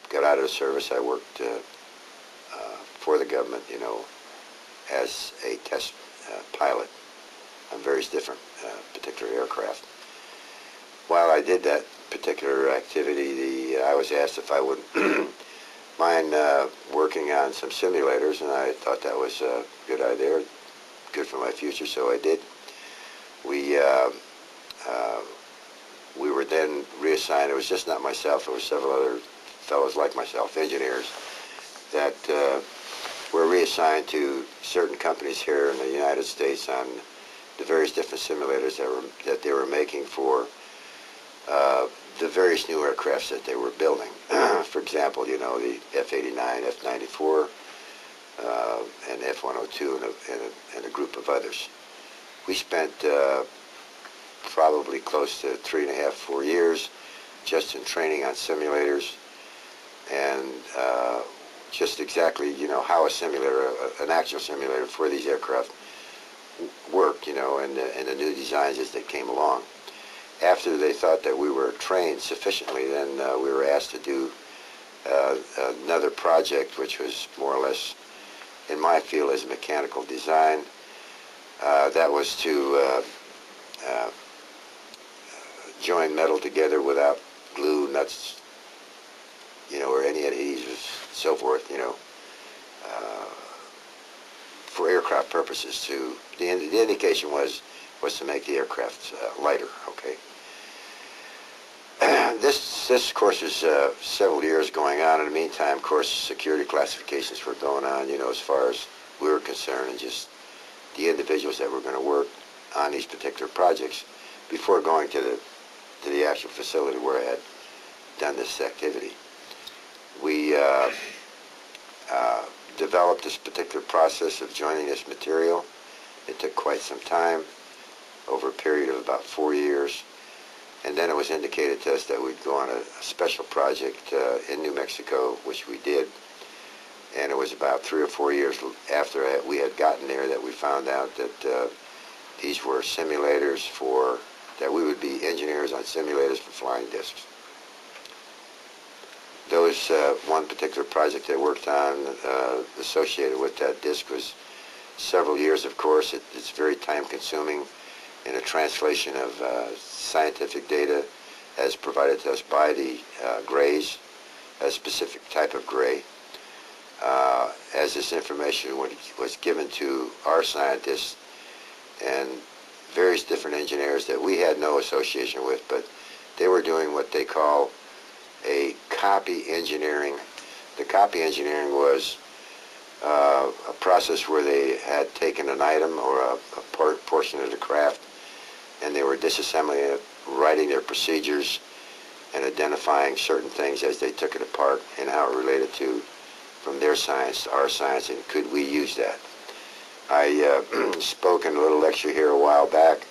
got out of the service, I worked for the government, you know, as a test pilot on various different particular aircraft. While I did that particular activity, I was asked if I would mind working on some simulators, and I thought that was a good idea, good for my future, so I did. We were then reassigned. It was just not myself. There were several other fellows like myself, engineers, that were reassigned to certain companies here in the United States on the various different simulators that they were making for the various new aircrafts that they were building. For example, you know, the F-89, F-94, and F-102, and a group of others. We spent probably close to 3.5, 4 years just in training on simulators, and just exactly, you know, how a simulator, an actual simulator for these aircraft worked, you know, and the new designs as they came along. After they thought that we were trained sufficiently, then we were asked to do another project, which was more or less in my field as mechanical design. That was to join metal together without glue, nuts, you know, or any adhesives, so forth, you know, for aircraft purposes. The indication was to make the aircraft lighter. Okay. This course was several years going on. In the meantime, of course, security classifications were going on, you know, as far as we were concerned, and just the individuals that were going to work on these particular projects before going to the actual facility where I had done this activity. We developed this particular process of joining this material. It took quite some time, over a period of about 4 years. And then it was indicated to us that we'd go on a special project in New Mexico, which we did. And it was about 3 or 4 years after we had gotten there that we found out that these were simulators that we would be engineers on simulators for flying discs. Those one particular project I worked on associated with that disc was several years, of course. It's very time-consuming in a translation of scientific data as provided to us by the grays, a specific type of gray. As this information was given to our scientists and various different engineers that we had no association with, but they were doing what they call a copy engineering. The copy engineering was a process where they had taken an item or a portion of the craft, and they were disassembling it, writing their procedures, and identifying certain things as they took it apart and how it related to from their science to our science, and could we use that. I spoke in a little lecture here a while back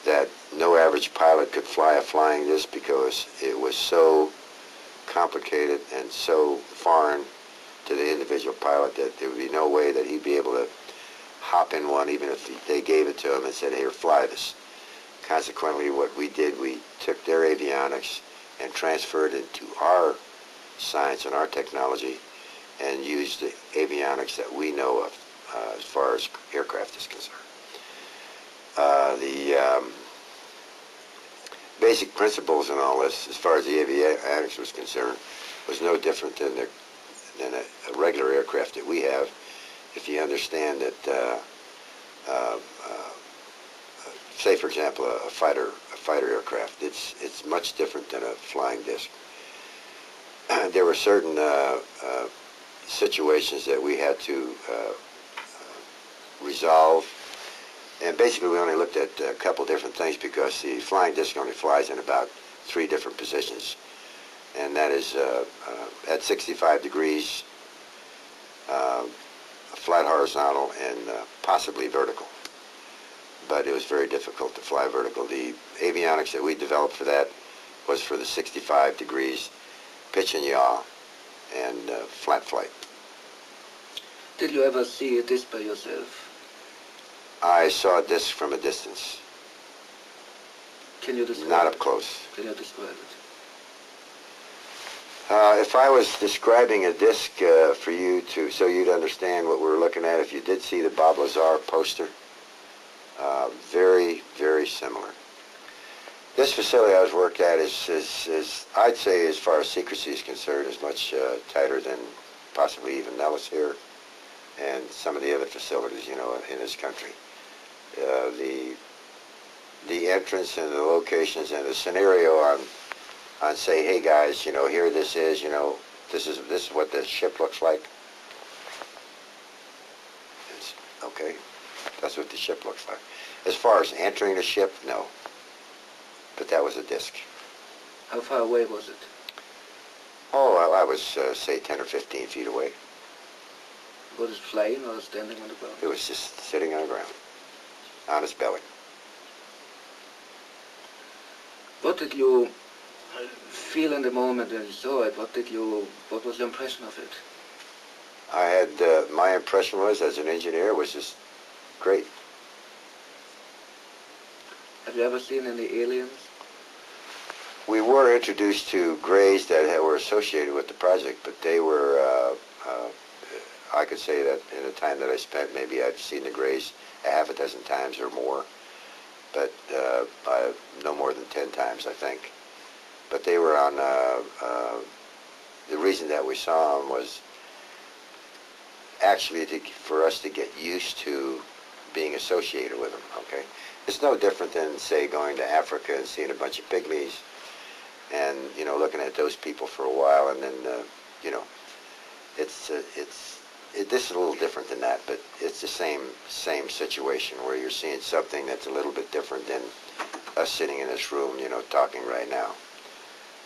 that no average pilot could fly a flying disc because it was so complicated and so foreign to the individual pilot that there would be no way that he'd be able to hop in one, even if they gave it to him and said, "Here, fly this." Consequently, what we did, we took their avionics and transferred it to our science and our technology and used the avionics that we know of as far as aircraft is concerned. The basic principles in all this, as far as the avionics was concerned, was no different than a regular aircraft that we have. If you understand that, say for example, a fighter aircraft, it's much different than a flying disc. There were certain situations that we had to resolve, and basically we only looked at a couple different things because the flying disc only flies in about 3 different positions, and that is at 65 degrees, flat horizontal, and possibly vertical. But it was very difficult to fly vertical. The avionics that we developed for that was for the 65 degrees pitch and yaw and flat flight. Did you ever see a disc by yourself? I saw a disc from a distance. Can you describe Not it? up close. Can you describe it? If I was describing a disc for you so you'd understand what we're looking at, if you did see the Bob Lazar poster, very, very similar. This facility I was worked at is I'd say, as far as secrecy is concerned, is much tighter than possibly even Nellis here and some of the other facilities, you know, in this country. The entrance and the locations and the scenario on say, hey guys, you know, here this is, you know, this is what the ship looks like. It's, okay, that's what the ship looks like. As far as entering the ship, no. But that was a disc. How far away was it? Oh, well, I was, say, 10 or 15 feet away. Was it flying or standing on the ground? It was just sitting on the ground, on its belly. What did you feel in the moment when you saw it? What was your impression of it? I had, my impression was, as an engineer, was just great. Have you ever seen any aliens? We were introduced to grays that were associated with the project, but they were, I could say that in the time that I spent, maybe I've seen the grays a half a dozen times or more, but no more than 10 times, I think. But they were on, the reason that we saw them was actually for us to get used to being associated with them, okay? It's no different than, say, going to Africa and seeing a bunch of pygmies and, you know, looking at those people for a while, and then, you know, this is a little different than that, but it's the same situation where you're seeing something that's a little bit different than us sitting in this room, you know, talking right now,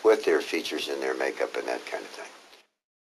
with their features and their makeup and that kind of thing.